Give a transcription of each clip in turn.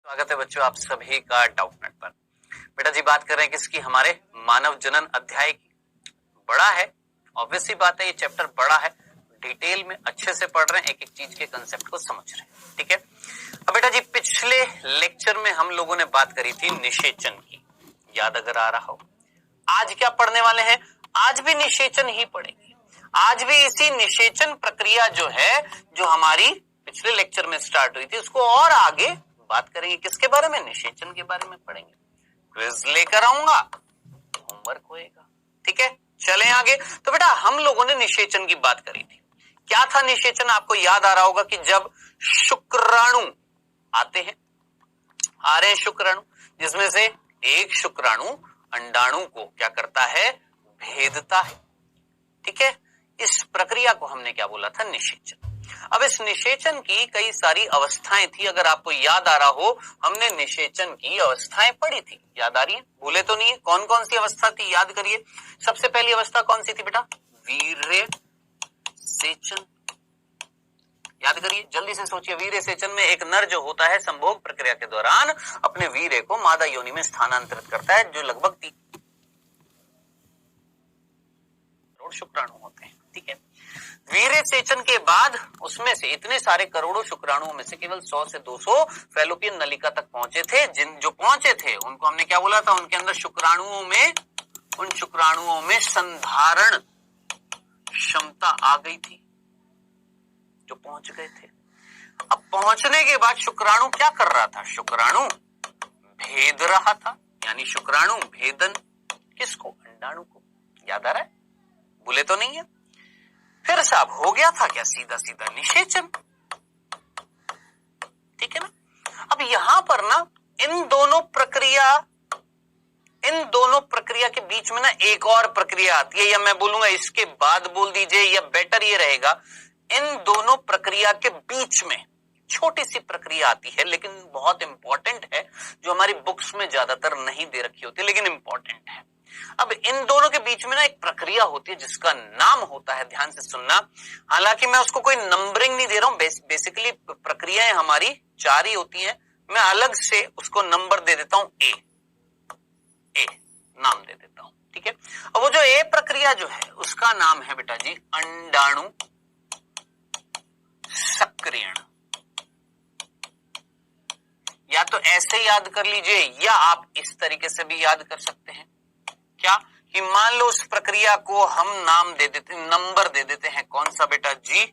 स्वागत है बच्चों आप सभी का डाउटनेट पर। बेटा जी बात कर रहे हैं किसकी, हमारे मानव जनन अध्याय की। बड़ा है, ऑब्वियस सी बात है, ये चैप्टर बड़ा है, डिटेल में अच्छे से पढ़ रहे हैं, एक एक चीज के कंसेप्ट को समझ रहे हैं, ठीक है। अब बेटा जी पिछले लेक्चर में हम लोगों ने बात करी थी निषेचन की, याद अगर आ रहा हो। आज क्या पढ़ने वाले हैं, आज भी निषेचन ही पढ़ेंगे। आज भी इसी निषेचन प्रक्रिया जो है, जो हमारी पिछले लेक्चर में स्टार्ट हुई थी, उसको और आगे बात करेंगे। किसके बारे में, निषेचन के बारे में पढ़ेंगे। क्विज लेकर आऊंगा, होमवर्क होएगा, ठीक है। चलें आगे। तो बेटा हम लोगों ने निषेचन की बात करी थी। क्या था निषेचन, आपको याद आ रहा होगा कि जब शुक्राणु आते हैं, आ रहे हैं शुक्राणु, जिसमें से एक शुक्राणु अंडाणु को क्या करता है, भेदता है, ठीक है। इस प्रक्रिया को हमने क्या बोला था, निषेचन। अब इस निषेचन की कई सारी अवस्थाएं थी, अगर आपको याद आ रहा हो हमने निषेचन की अवस्थाएं पढ़ी थी, याद आ रही है, भूले तो नहीं है। कौन कौन सी अवस्था थी, याद करिए। सबसे पहली अवस्था कौन सी थी बेटा, वीर्य सेचन। याद करिए, जल्दी से सोचिए। वीर्य सेचन में एक नर जो होता है संभोग प्रक्रिया के दौरान अपने वीर्य को मादा योनि में स्थानांतरित करता है, जो लगभग 3 करोड़ शुक्राणु होते हैं, ठीक है। वीर्य सेचन के बाद उसमें से इतने सारे करोड़ों शुक्राणुओं में से केवल 100 से 200 फैलोपियन नलिका तक पहुंचे थे। जिन जो पहुंचे थे उनको हमने क्या बोला था, उनके अंदर शुक्राणुओं में, उन शुक्राणुओं में संधारण क्षमता आ गई थी, जो पहुंच गए थे। अब पहुंचने के बाद शुक्राणु क्या कर रहा था, शुक्राणु भेद रहा था, यानी शुक्राणु भेदन। किसको, अंडाणु को। याद आ रहा है, भूले तो नहीं है। फिर साहब हो गया था क्या, सीधा सीधा निषेचन, ठीक है ना। अब यहां पर ना इन दोनों प्रक्रिया के बीच में ना एक और प्रक्रिया आती है, या मैं बोलूंगा इसके बाद बोल दीजिए, या बेटर ये रहेगा, इन दोनों प्रक्रिया के बीच में छोटी सी प्रक्रिया आती है, लेकिन बहुत इंपॉर्टेंट है, जो हमारी बुक्स में ज्यादातर नहीं दे रखी होती, लेकिन इंपॉर्टेंट है। अब इन दोनों के बीच में ना एक प्रक्रिया होती है जिसका नाम होता है, ध्यान से सुनना, हालांकि मैं उसको कोई नंबरिंग नहीं दे रहा हूं, बेसिकली प्रक्रियाएं हमारी 4 ही होती हैं, मैं अलग से उसको नंबर दे देता हूं, ए नाम दे देता हूं, ठीक है। अब वो जो ए प्रक्रिया जो है उसका नाम है बेटा जी अंडाणु सक्रियण। या तो ऐसे याद कर लीजिए, या आप इस तरीके से भी याद कर सकते हैं, क्या कि मान लो उस प्रक्रिया को हम नाम दे देते, नंबर दे देते हैं, कौन सा बेटा जी,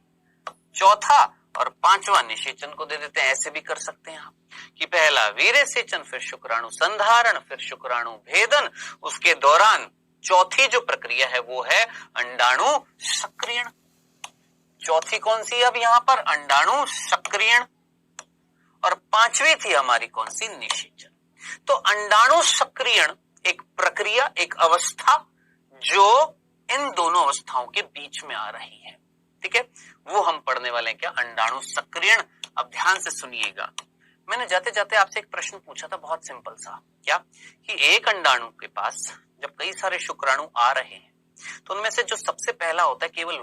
चौथा, और 5वां निषेचन को दे देते हैं। ऐसे भी कर सकते हैं आप कि पहला वीर्य सेचन, फिर शुक्राणु संधारण, फिर शुक्राणु भेदन, उसके दौरान चौथी जो प्रक्रिया है वो है अंडाणु सक्रियण। चौथी कौन सी, अब यहां पर अंडाणु सक्रियण, और 5वीं थी हमारी कौन सी, निषेचन। तो अंडाणु सक्रियण एक प्रक्रिया, एक अवस्था जो इन दोनों अवस्थाओं के बीच में आ रही है, ठीक है, वो हम पढ़ने वाले हैं, क्या, अंडाणु सक्रियण। अब ध्यान से सुनिएगा, मैंने जाते जाते आपसे एक प्रश्न पूछा था, बहुत सिंपल सा, क्या कि एक अंडाणु के पास जब कई सारे शुक्राणु आ रहे हैं तो उनमें से जो सबसे पहला होता है केवल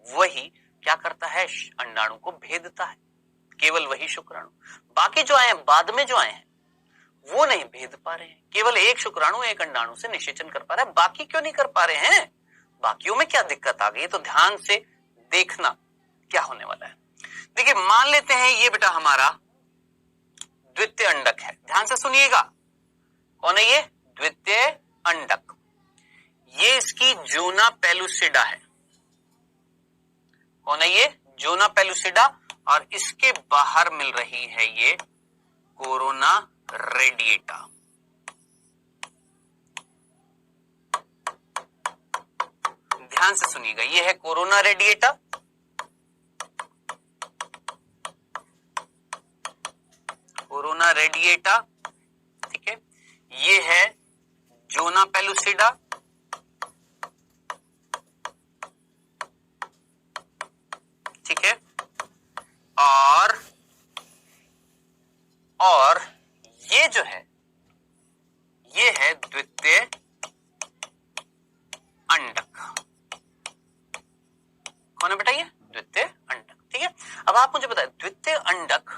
वही क्या करता है, अंडाणु को भेदता है, केवल वही शुक्राणु। बाकी जो आए हैं, बाद में जो आए हैं, वो नहीं भेद पा रहे हैं। केवल एक शुक्राणु एक अंडाणु से निषेचन कर पा रहा है, बाकी क्यों नहीं कर पा रहे हैं, बाकियों में क्या दिक्कत आ गई, तो ध्यान से देखना क्या होने वाला है। देखिए मान लेते हैं ये बेटा हमारा द्वितीय अंडक है, ध्यान से सुनिएगा, कौन है ये, द्वितीय अंडक। ये इसकी जोना पेलुसिडा है, कौन है ये, जोना पेलुसिडा, और इसके बाहर मिल रही है ये कोरोना रेडिएटा। ध्यान से सुनिएगा, ये है कोरोना रेडिएटा, कोरोना रेडिएटा, ठीक है। ये है जोना पेलुसिडा, ठीक है, और ये जो है ये है द्वितीय अंडक। कौन है बेटा ये, द्वितीय अंडक, ठीक है। अब आप मुझे बताएं, द्वितीय अंडक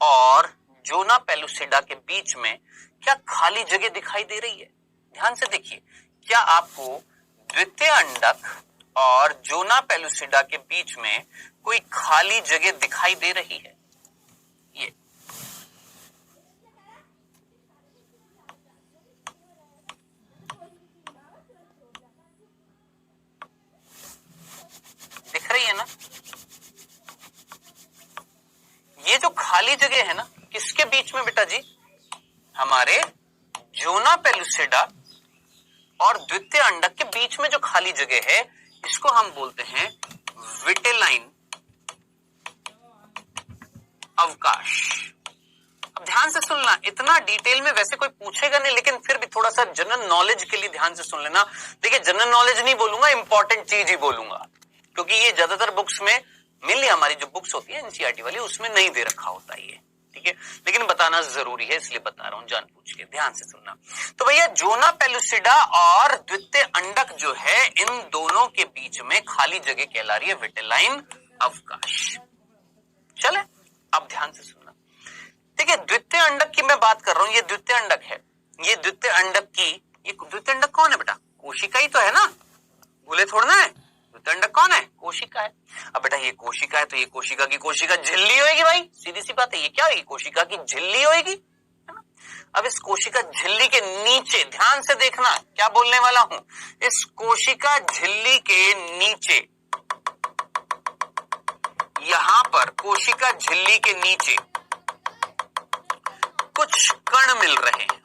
और जोना पेलुसिडा के बीच में क्या खाली जगह दिखाई दे रही है? ध्यान से देखिए, क्या आपको द्वितीय अंडक और जोना पेलुसिडा के बीच में कोई खाली जगह दिखाई दे रही है? ये दिख रही है ना? ये जो खाली जगह है ना, किसके बीच में बेटा जी? हमारे जोना पेलुसिडा और द्वितीय अंडक के बीच में जो खाली जगह है, इसको हम बोलते हैं विटेलाइन अवकाश। अब ध्यान से सुनना, इतना डिटेल में वैसे कोई पूछेगा नहीं, लेकिन फिर भी थोड़ा सा जनरल नॉलेज के लिए ध्यान से सुन लेना। देखिए, जनरल नॉलेज नहीं बोलूंगा, इंपॉर्टेंट चीज ही बोलूंगा, क्योंकि ये ज्यादातर बुक्स में, मेनली हमारी जो बुक्स होती है एनसीईआरटी वाली, उसमें नहीं दे रखा होता ये, ठीक है, लेकिन बताना जरूरी है, इसलिए बता रहा हूं, जान पूछ के। ध्यान से सुनना। तो भैया, जोना पेलुसिडा और द्वितीय अंडक जो है, इन दोनों के बीच में खाली जगह कहला रही है विटेलाइन अवकाश। चले, अब ध्यान से सुनना। देखिए, द्वितीय अंडक की मैं बात कर रहा हूं, ये द्वितीय अंडक है। ये द्वितीय अंडक की, ये द्वितीय अंडक कौन है बेटा? कोशिका ही तो है ना, भूले थोड़ा ना है। द्वितीय अंडक कौन है? कोशिका है। अब बेटा, ये कोशिका है तो ये कोशिका की कोशिका झिल्ली होगी भाई, सीधी सी बात है। ये क्या होगी? कोशिका की झिल्ली होगी, है ना? अब इस कोशिका झिल्ली के नीचे, ध्यान से देखना क्या बोलने वाला हूं, इस कोशिका झिल्ली के नीचे, यहां पर कोशिका झिल्ली के नीचे कुछ कण मिल रहे हैं।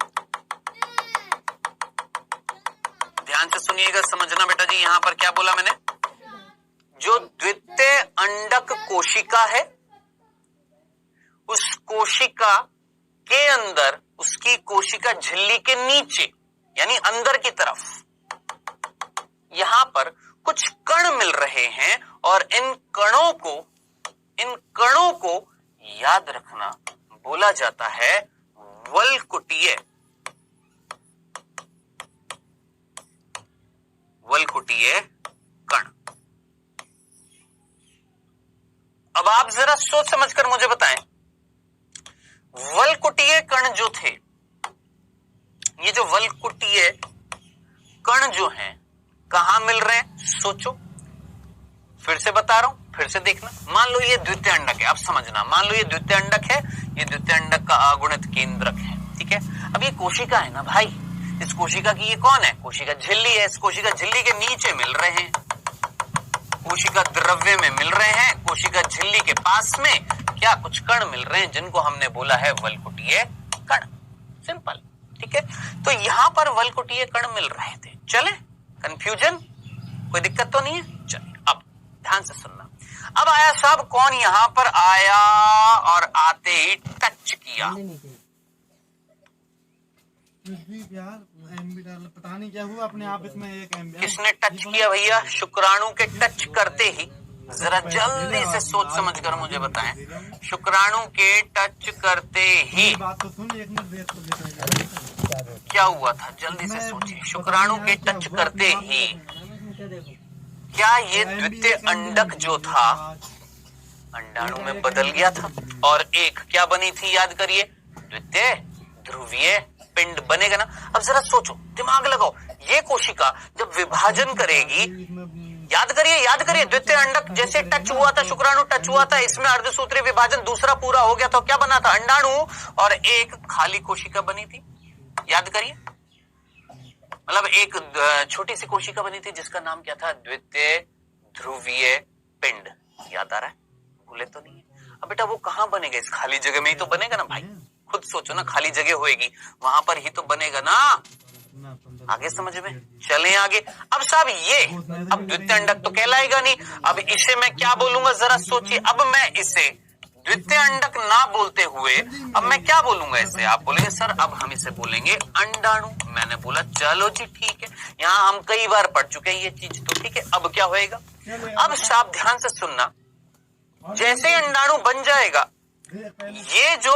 ध्यान से सुनिएगा, समझना बेटा जी, यहां पर क्या बोला मैंने? जो द्वितीय अंडक कोशिका है, उस कोशिका के अंदर, उसकी कोशिका झिल्ली के नीचे, यानी अंदर की तरफ, यहां पर कुछ कण मिल रहे हैं, और इन कणों को याद रखना बोला जाता है वलकुटीय कण। अब आप जरा सोच समझकर मुझे बताएं, वलकुटीय कण जो थे, ये जो वलकुटीय कण जो हैं, कहां मिल रहे हैं? सोचो, फिर से बता रहा हूं, फिर से देखना। मान लो ये द्वितीय अंडक है, अब समझना, मान लो ये द्वितीय अंडक है, ये द्वितीय अंडक का अगुणित केंद्रक है, ठीक है। अब ये कोशिका है ना भाई, इस कोशिका की ये कौन है? कोशिका झिल्ली है। इस कोशिका झिल्ली के नीचे मिल रहे हैं, कोशिका द्रव्य में मिल रहे हैं, कोशिका झिल्ली के पास में क्या कुछ कण मिल रहे हैं, जिनको हमने बोला है वलकुटीय कण। सिंपल, ठीक है। तो यहां पर वलकुटीय कण मिल रहे थे। चले, कंफ्यूजन, कोई दिक्कत तो नहीं है? चलिए, अब ध्यान से सुनना। अब आया साहब कौन? यहां पर आया और आते ही टच किया। पता नहीं क्या हुआ, अपने आप इसमें एक किसने टच किया भैया? शुक्राणु के टच करते ही, जरा जल्दी से सोच समझ कर मुझे बताएं, शुक्राणु के टच करते ही बात तो सुन, एक मिनट क्या हुआ था? जल्दी से सोचिए। शुक्राणु के टच करते ही क्या ये द्वितीय अंडक जो था अंडाणु में बदल गया था, और एक क्या बनी थी? याद करिए, द्वितीय ध्रुवीय पिंड बनेगा ना। अब जरा सोचो, दिमाग लगाओ, ये कोशिका जब विभाजन करेगी, याद करिए, द्वितीय अंडक जैसे टच हुआ था, शुक्राणु टच हुआ था, इसमें अर्धसूत्रीय विभाजन दूसरा पूरा हो गया था, क्या बना था? अंडाणु, और एक खाली कोशिका बनी थी। याद करिए, मतलब एक छोटी सी कोशिका बनी थी जिसका नाम क्या था? द्वितीय ध्रुवीय पिंड। याद आ रहा है? भूले तो नहीं है? अब बेटा वो कहां बनेगा? इस खाली जगह में ही तो बनेगा ना भाई। खुद सोचो ना, खाली जगह होएगी वहां पर ही तो बनेगा ना। आगे समझ में? चलें आगे। अब साहब ये, अब द्वितीय अंडक तो कहलाएगा नहीं, अब इसे मैं क्या बोलूंगा? जरा सोचिए। अब मैं इसे द्वितीय अंडक ना बोलते हुए अब मैं क्या बोलूंगा इसे? आप बोलेंगे सर अब हम इसे बोलेंगे अंडाणु। मैंने बोला चलो जी ठीक है, यहाँ हम कई बार पढ़ चुके हैं ये चीज, तो ठीक है। अब क्या होएगा? अब साहब ध्यान से सुनना, जैसे अंडाणु बन जाएगा, ये जो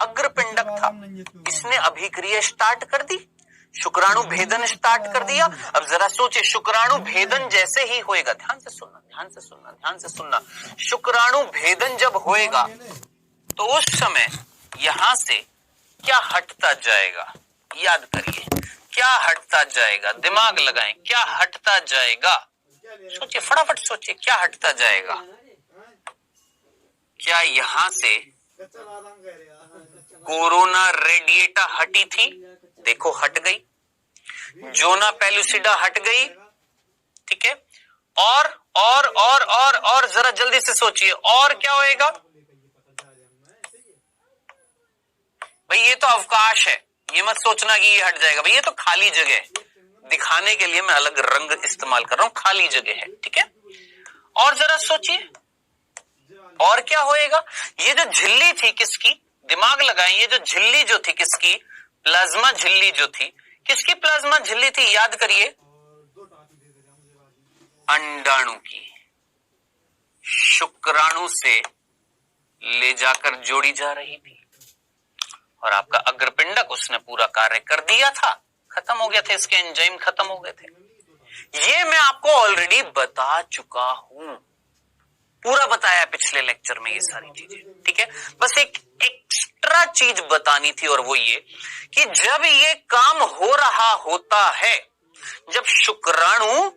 अग्रपिंडक था इसने अभिक्रिया स्टार्ट कर दी, शुक्राणु भेदन स्टार्ट कर दिया। अब जरा सोचिए, शुक्राणु भेदन जैसे ही होएगा, ध्यान से सुनना, शुक्राणु भेदन जब होएगा तो उस समय यहां से क्या हटता जाएगा, याद करिए क्या हटता जाएगा, दिमाग लगाएं, क्या हटता जाएगा, सोचिए फटाफट सोचिए क्या हटता जाएगा। क्या यहां से कोरोना रेडिएटा हटी थी, देखो हट गई, जोना पेलुसिडा हट गई, ठीक है, और जरा जल्दी से सोचिए और क्या होएगा भाई, ये तो अवकाश है, ये मत सोचना कि ये हट जाएगा भाई, ये तो खाली जगह है, दिखाने के लिए मैं अलग रंग इस्तेमाल कर रहा हूं, खाली जगह है, ठीक है। और जरा सोचिए और क्या होएगा, ये जो झिल्ली थी किसकी, दिमाग लगाएं, ये जो झिल्ली जो थी किसकी, प्लाज्मा झिल्ली जो थी, किसकी प्लाज्मा झिल्ली थी, याद करिए, अंडाणु की, शुक्राणु से ले जाकर जोड़ी जा रही थी, और आपका अग्रपिंडक उसने पूरा कार्य कर दिया था, खत्म हो गया था, इसके एंजाइम खत्म हो गए थे। ये मैं आपको ऑलरेडी बता चुका हूं, पूरा बताया पिछले लेक्चर में ये सारी चीजें, ठीक है। बस एक एक्स्ट्रा चीज बतानी थी और वो ये कि जब ये काम हो रहा होता है, जब शुक्राणु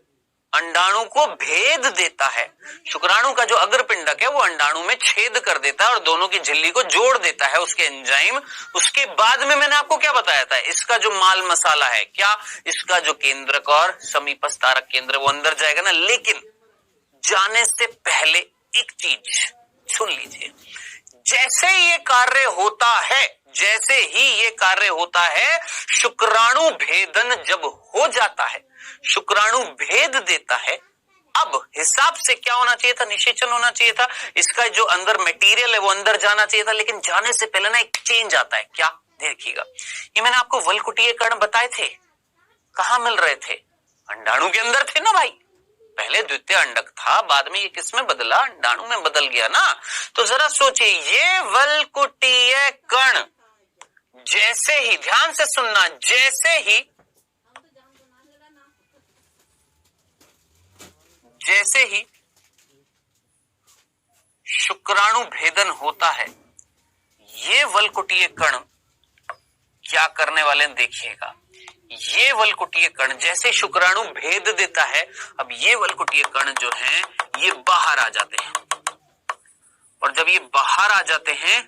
अंडाणु को भेद देता है, शुक्राणु का जो अग्रपिंडक है वो अंडाणु में छेद कर देता है और दोनों की झिल्ली को जोड़ देता है, उसके एंजाइम, उसके बाद में मैंने आपको क्या बताया था, इसका जो माल मसाला है, क्या इसका जो केंद्रक और समीपस्थ तारक केंद्र वो अंदर जाएगा ना, लेकिन जाने से पहले एक चीज सुन लीजिए, जैसे ये कार्य होता है, जैसे ही ये कार्य होता है, शुक्राणु भेदन जब हो जाता है, शुक्राणु भेद देता है, अब हिसाब से क्या होना चाहिए था, निषेचन होना चाहिए था, इसका जो अंदर मटेरियल है वो अंदर जाना चाहिए था, लेकिन जाने से पहले ना एक चेंज आता है, क्या, देखिएगा, ये मैंने आपको वलकुटीय कण बताए थे, कहां मिल रहे थे, अंडाणु के अंदर थे ना भाई, पहले द्वितीय अंडक था, बाद में ये किस में बदला, अंडाणु में बदल गया ना। तो जरा सोचिए, ये वलकुटीय कण जैसे ही, ध्यान से सुनना, जैसे ही शुक्राणु भेदन होता है, ये वलकुटीय कण क्या करने वाले देखिएगा, ये वलकुटीय कण जैसे शुक्राणु भेद देता है, अब ये वलकुटीय कण जो हैं ये बाहर आ जाते हैं, और जब ये बाहर आ जाते हैं,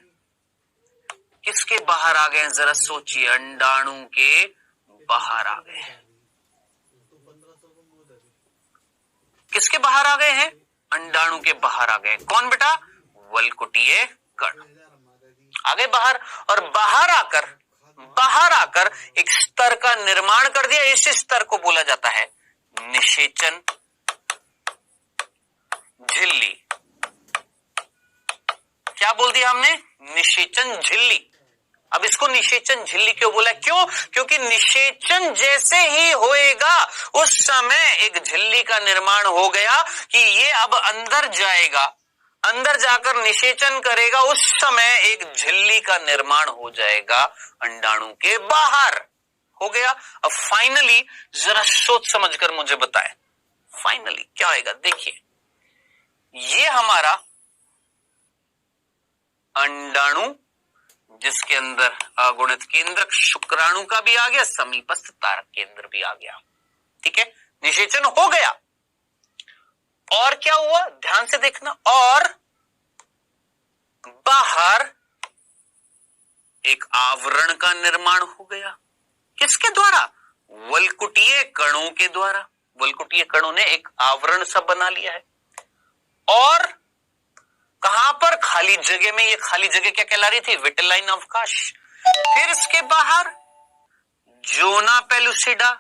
किसके बाहर आ गए, जरा सोचिए, अंडाणु के बाहर आ गए, किसके बाहर आ गए हैं, अंडाणु के बाहर आ गए, कौन बेटा, वलकुटीय कण आ गए बाहर, और बाहर आकर एक स्तर का निर्माण कर दिया, इस स्तर को बोला जाता है निषेचन झिल्ली। क्या बोल दिया हमने, निषेचन झिल्ली। अब इसको निषेचन झिल्ली क्यों बोला, क्यों, क्योंकि निषेचन जैसे ही होएगा उस समय एक झिल्ली का निर्माण हो गया कि ये अब अंदर जाएगा, अंदर जाकर निषेचन करेगा, उस समय एक झिल्ली का निर्माण हो जाएगा अंडाणु के बाहर, हो गया। अब फाइनली जरा सोच समझकर मुझे बताएं, फाइनली क्या आएगा, देखिए, ये हमारा अंडाणु जिसके अंदर अगुणित केंद्रक शुक्राणु का भी आ गया, समीपस्थ तारक केंद्र भी आ गया, ठीक है, निषेचन हो गया, और क्या हुआ, ध्यान से देखना, और बाहर एक आवरण का निर्माण हो गया, किसके द्वारा, वलकुटीय कणों के द्वारा, वलकुटीय कणों ने एक आवरण सा बना लिया है, और कहां पर, खाली जगह में, ये खाली जगह क्या कहला रही थी, विटेलाइन अवकाश, फिर इसके बाहर जोना पेलुसिडा,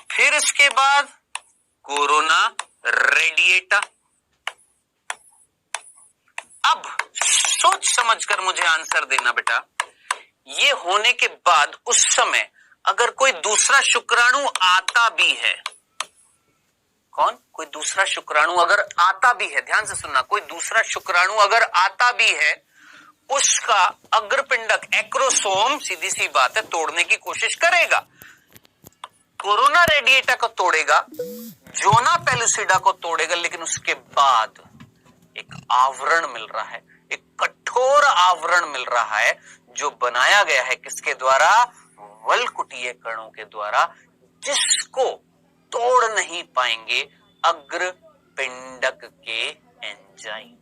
फिर इसके बाद कोरोना रेडिएटा। अब सोच समझकर मुझे आंसर देना बेटा, ये होने के बाद उस समय अगर कोई दूसरा शुक्राणु आता भी है, कौन, कोई दूसरा शुक्राणु अगर आता भी है, ध्यान से सुनना, कोई दूसरा शुक्राणु अगर आता भी है, उसका अग्रपिंडक एक्रोसोम सीधी सी बात है तोड़ने की कोशिश करेगा, कोरोना रेडिएटा को तोड़ेगा, जोना पेलुसिडा को तोड़ेगा, लेकिन उसके बाद एक आवरण मिल रहा है, एक कठोर आवरण मिल रहा है जो बनाया गया है किसके द्वारा? वल्कुटीय कणों के द्वारा, जिसको तोड़ नहीं पाएंगे अग्र पिंडक के एंजाइम।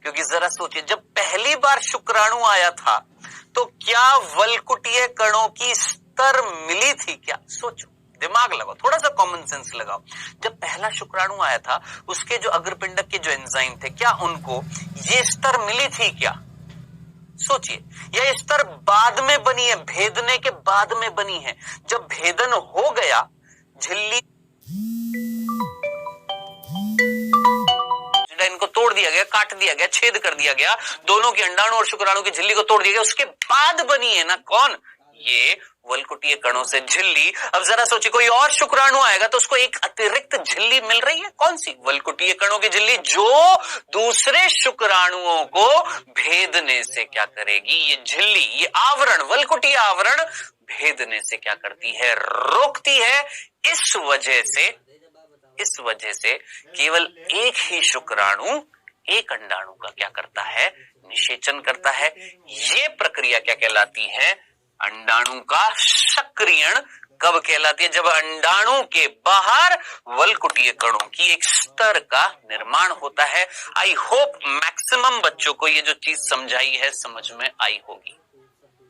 क्योंकि जरा सोचिए, जब पहली बार शुक्राणु आया था तो क्या वल्कुटीय कणों की स्तर मिली थी क्या? सोचो, दिमाग लगाओ, थोड़ा सा कॉमन सेंस लगाओ। जब पहला शुक्राणु आया था उसके जो अग्रपिंडक के जो एंजाइम थे, क्या उनको ये स्तर मिली थी क्या? सोचिए, यह स्तर बाद में बनी है, भेदने के बाद में बनी है। जब भेदन हो गया, झिल्ली इनको तोड़ दिया गया, काट दिया गया, छेद कर दिया गया, दोनों के अंडाणु और शुक्राणु की झिल्ली को तोड़ दिया गया, उसके बाद बनी है ना कौन? ये वल्कुटीय कणों से झिल्ली। अब जरा सोचिए, कोई और शुक्राणु आएगा तो उसको एक अतिरिक्त झिल्ली मिल रही है, कौन सी? वल्कुटीय कणों की झिल्ली, जो दूसरे शुक्राणुओं को भेदने से क्या करेगी? ये झिल्ली, ये आवरण, वल्कुटीय आवरण भेदने से क्या करती है? रोकती है। इस वजह से केवल एक ही शुक्राणु एक अंडाणु का क्या करता है? निषेचन करता है। ये प्रक्रिया क्या कहलाती है? अंडाणु का सक्रियण। कब कहलाती है? जब अंडाणु के बाहर वल्कुटीय कणों की एक स्तर का निर्माण होता है। आई होप मैक्सिमम बच्चों को ये जो चीज समझाई है समझ में आई होगी।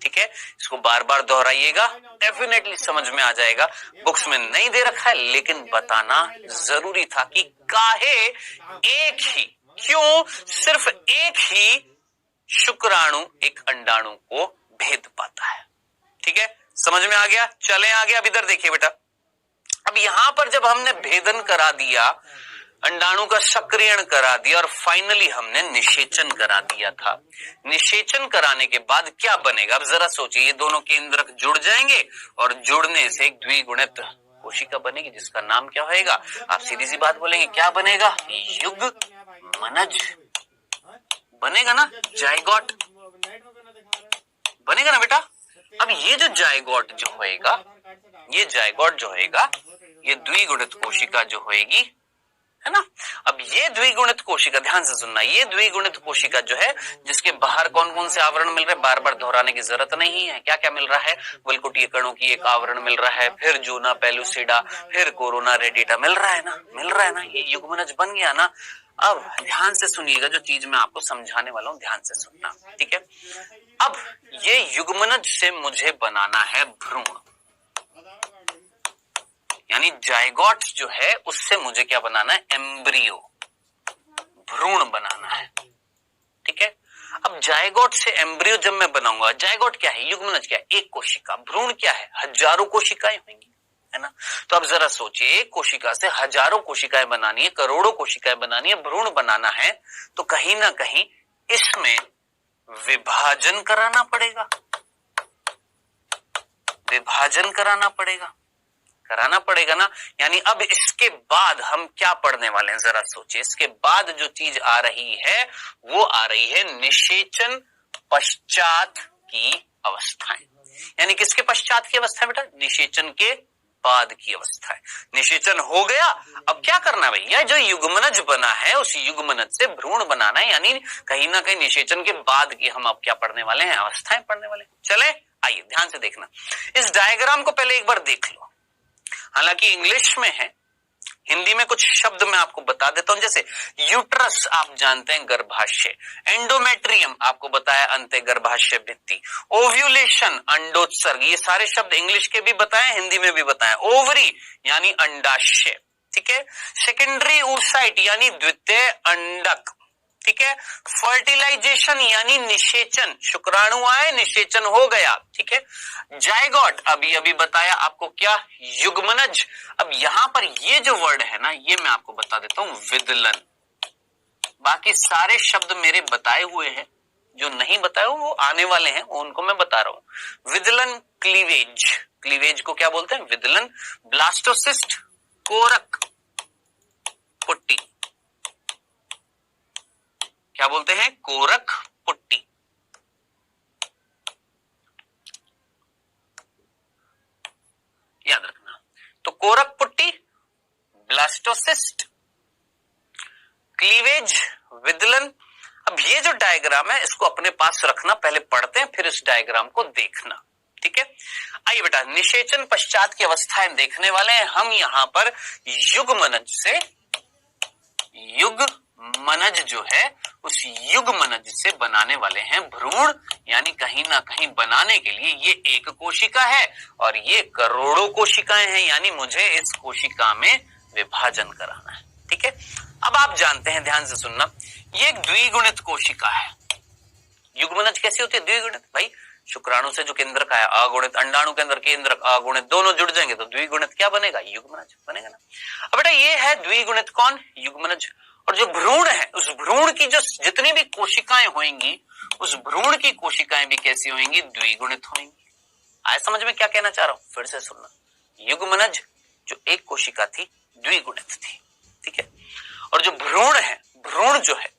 ठीक है, इसको बार बार दोहराइएगा, डेफिनेटली समझ में आ जाएगा। बुक्स में नहीं दे रखा है लेकिन बताना जरूरी था कि काहे एक ही, क्यों सिर्फ एक ही शुक्राणु एक अंडाणु को भेद पाता है। ठीक है, समझ में आ गया? चले आगे। अब इधर देखिए बेटा, अब यहां पर जब हमने भेदन करा दिया, अंडाणु का सक्रियण करा दिया और फाइनली हमने निषेचन करा दिया था। निषेचन कराने के बाद क्या बनेगा? अब जरा सोचिए, ये दोनों केंद्रक जुड़ जाएंगे और जुड़ने से एक द्विगुणित कोशिका बनेगी जिसका नाम क्या होगा? आप सीधी सी बात बोलेंगे, क्या बनेगा? युग्मनज बनेगा ना, जायगोट बनेगा ना बेटा। अब ये जो जायगोट जो होएगा, ये जायगोट जो होएगा, ये द्विगुणित कोशिका जो होएगी, है ना। अब ये द्विगुणित कोशिका, ध्यान से सुनना, ये द्विगुणित कोशिका जो है जिसके बाहर कौन कौन से आवरण मिल रहे हैं, बार बार दोहराने की जरूरत नहीं है। क्या क्या मिल रहा है? वल्कुटीय कणों की एक आवरण मिल रहा है, फिर जूना पेलुसिडा, फिर कोरोना रेडिटा मिल रहा है ना, मिल रहा है ना। ये युग्मनज बन गया ना। अब ध्यान से सुनिएगा, जो चीज मैं आपको समझाने वाला हूं ध्यान से सुनना, ठीक है। अब ये युग्मनज से मुझे बनाना है भ्रूण, यानी जायगोट जो है उससे मुझे क्या बनाना है? एम्ब्रियो, भ्रूण बनाना है। ठीक है, अब जायगोट से एम्ब्रियो जब मैं बनाऊंगा, जायगोट क्या है, युग्मनज क्या है? एक कोशिका। भ्रूण क्या है? हजारों कोशिकाएं होंगी, है ना। तो अब जरा सोचिए, एक कोशिका से हजारों कोशिकाएं बनानी है, करोड़ों कोशिकाएं बनानी है, भ्रूण बनाना है, तो कहीं ना कहीं इसमें विभाजन कराना पड़ेगा, विभाजन कराना पड़ेगा ना। यानी अब इसके बाद हम क्या पढ़ने वाले हैं, जरा सोचिए। इसके बाद जो चीज आ रही है वो आ रही है निषेचन पश्चात की अवस्थाएं। यानी किसके पश्चात की अवस्था बेटा? निषेचन के बाद की अवस्था है। निषेचन हो गया, अब क्या करना है भैया? जो युग्मनज बना है उस युग्मनज से भ्रूण बनाना है, यानी कहीं ना कहीं निषेचन के बाद की हम अब क्या पढ़ने वाले हैं? अवस्थाएं पढ़ने वाले। चले आइए ध्यान से देखना, इस डायग्राम को पहले एक बार देख लो। हालांकि इंग्लिश में है, हिंदी में कुछ शब्द मैं आपको बता देता हूं। जैसे यूट्रस आप जानते हैं गर्भाशय, एंडोमेट्रियम आपको बताया अंत्य गर्भाशय भित्ति, ओव्यूलेशन अंडोत्सर्ग, ये सारे शब्द इंग्लिश के भी बताए, हिंदी में भी बताए। ओवरी यानी अंडाशय, ठीक है। सेकेंडरी oocyte यानी द्वितीय अंडक, ठीक है। फर्टिलाइजेशन यानी निषेचन, शुक्राणु आए निषेचन हो गया, ठीक है। जायगोट अभी अभी बताया आपको, क्या? युग्मनज। अब यहां पर ये जो वर्ड है ना, ये मैं आपको बता देता हूं, विदलन। बाकी सारे शब्द मेरे बताए हुए हैं, जो नहीं बताए वो आने वाले हैं, उनको मैं बता रहा हूं। विदलन, क्लीवेज, क्लीवेज को क्या बोलते हैं? विदलन। ब्लास्टोसिस्ट, कोरक पुट्टी, क्या बोलते हैं? कोरक पुट्टी। याद रखना, तो कोरक पुट्टी, ब्लास्टोसिस्ट, क्लीवेज, विदलन। अब अब ये जो डायग्राम है इसको अपने पास रखना, पहले पढ़ते हैं फिर इस डायग्राम को देखना, ठीक है। आइए बेटा, निषेचन पश्चात की अवस्थाएं देखने वाले हैं हम। यहां पर युग्मनज से, युग्मनज जो है उस युग्मनज से बनाने वाले हैं भ्रूण, यानी कहीं ना कहीं बनाने के लिए ये एक कोशिका है और ये करोड़ों कोशिकाएं हैं, यानी मुझे इस कोशिका में विभाजन कराना है, ठीक है। अब आप जानते हैं, ध्यान से सुनना, ये एक द्विगुणित कोशिका है। युग्मनज कैसी होती है? द्विगुणित। भाई शुक्राणु से जो केंद्रक आया अगुणित, अंडाणु के अंदर केंद्रक अगुणित, दोनों जुड़ जाएंगे तो द्विगुणित क्या बनेगा? युग्मनज बनेगा ना। अब बेटा ये है द्विगुणित कौन? युग्मनज। और जो भ्रूण है उस भ्रूण की जो जितनी भी कोशिकाएं होंगी उस भ्रूण की कोशिकाएं भी कैसी होंगी? द्विगुणित होंगी। आया समझ में क्या कहना चाह रहा हूं? फिर से सुनना, युग्मनज जो एक कोशिका थी द्विगुणित थी, ठीक है। और जो भ्रूण है, भ्रूण जो है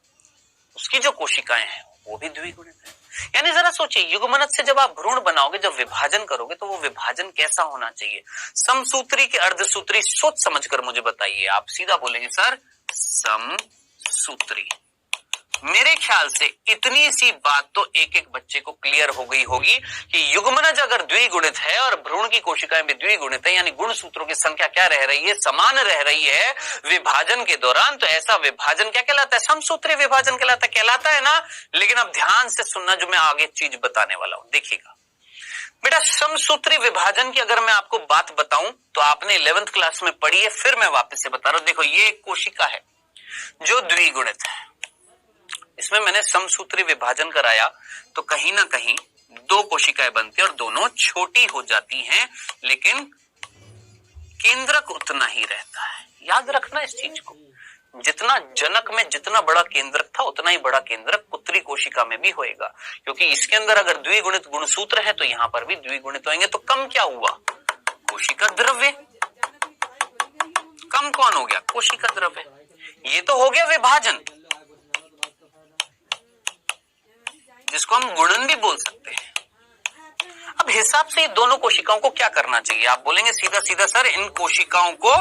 उसकी जो कोशिकाएं हैं वो भी द्विगुणित है। यानी जरा सोचिए, युग्मनज से जब आप भ्रूण बनाओगे, जब विभाजन करोगे तो वो विभाजन कैसा होना चाहिए? समसूत्री के अर्धसूत्री? सोच समझकर मुझे बताइए। आप सीधा बोलेंगे सर समसूत्री। मेरे ख्याल से इतनी सी बात तो एक एक बच्चे को क्लियर हो गई होगी कि युग्मनज अगर द्विगुणित है और भ्रूण की कोशिकाएं भी द्विगुणित है, यानी गुण सूत्रों की संख्या क्या रह रही है? समान रह रही है विभाजन के दौरान, तो ऐसा विभाजन क्या कहलाता है? समसूत्री विभाजन कहलाता है ना। लेकिन अब ध्यान से सुनना जो मैं आगे चीज बताने वाला हूं, देखिएगा बेटा। समसूत्री विभाजन की अगर मैं आपको बात बताऊं तो आपने 11th क्लास में पढ़ी है, फिर मैं वापस से बता रहा हूं। देखो ये एक कोशिका है जो द्विगुणित है, इसमें मैंने समसूत्री विभाजन कराया तो कहीं ना कहीं दो कोशिकाएं बनती है और दोनों छोटी हो जाती हैं, लेकिन केंद्रक उतना ही रहता है। याद रखना इस चीज को, जितना जनक में जितना बड़ा केंद्रक था उतना ही बड़ा केंद्रक पुत्री कोशिका में भी होएगा, क्योंकि इसके अंदर अगर द्विगुणित गुणसूत्र है तो यहां पर भी द्विगुणित होंगे। तो कम क्या हुआ? कोशिका द्रव्य। कम कौन हो गया? कोशिका द्रव्य। ये तो हो गया विभाजन, जिसको हम गुणन भी बोल सकते हैं। अब हिसाब से दोनों कोशिकाओं को क्या करना चाहिए? आप बोलेंगे सीधा सीधा सर इन कोशिकाओं को